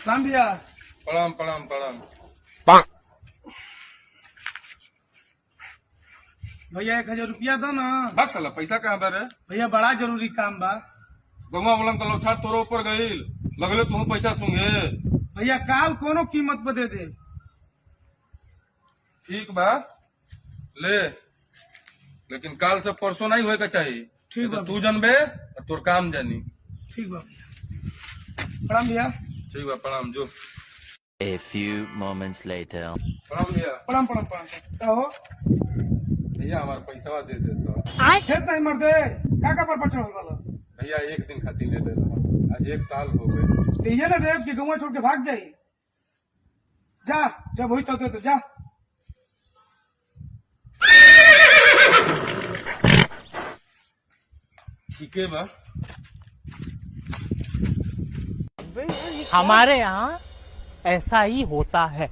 राम भैया। प्रणाम प्रणाम प्रणाम। भैया 1000 रुपया दो ना। भाग साला, पैसा कहाँ दे रे? भैया बड़ा जरूरी काम बा। गंगा बोलम तो लौछार तोरो ऊपर गईल, लगले तू पैसा सूंघे। भैया काल कोनो कीमत पे दे दे। ठीक बा ले, लेकिन काल से परसों नहीं होए का चाहिए। ठीक बा। तू जनबे और तोर काम जानी। ठीक बा भैया। प्रणाम भैया। ठीक बा, प्रणाम जो। A few moments later. प्रणाम भैया। प्रणाम प्रणाम प्रणाम। क्या हो भैया हमारा पैसा दे देता। खेत नहीं मर दे का पर चढ़ वाला। भैया एक दिन खातिर नहीं दे रहा, आज 1 साल हो गए। तो ये ना देव कि गौवा छोड़ के भाग जाई। जा जब हुई तो दे तो जा। ठीक है बा। हमारे यहाँ ऐसा ही होता है।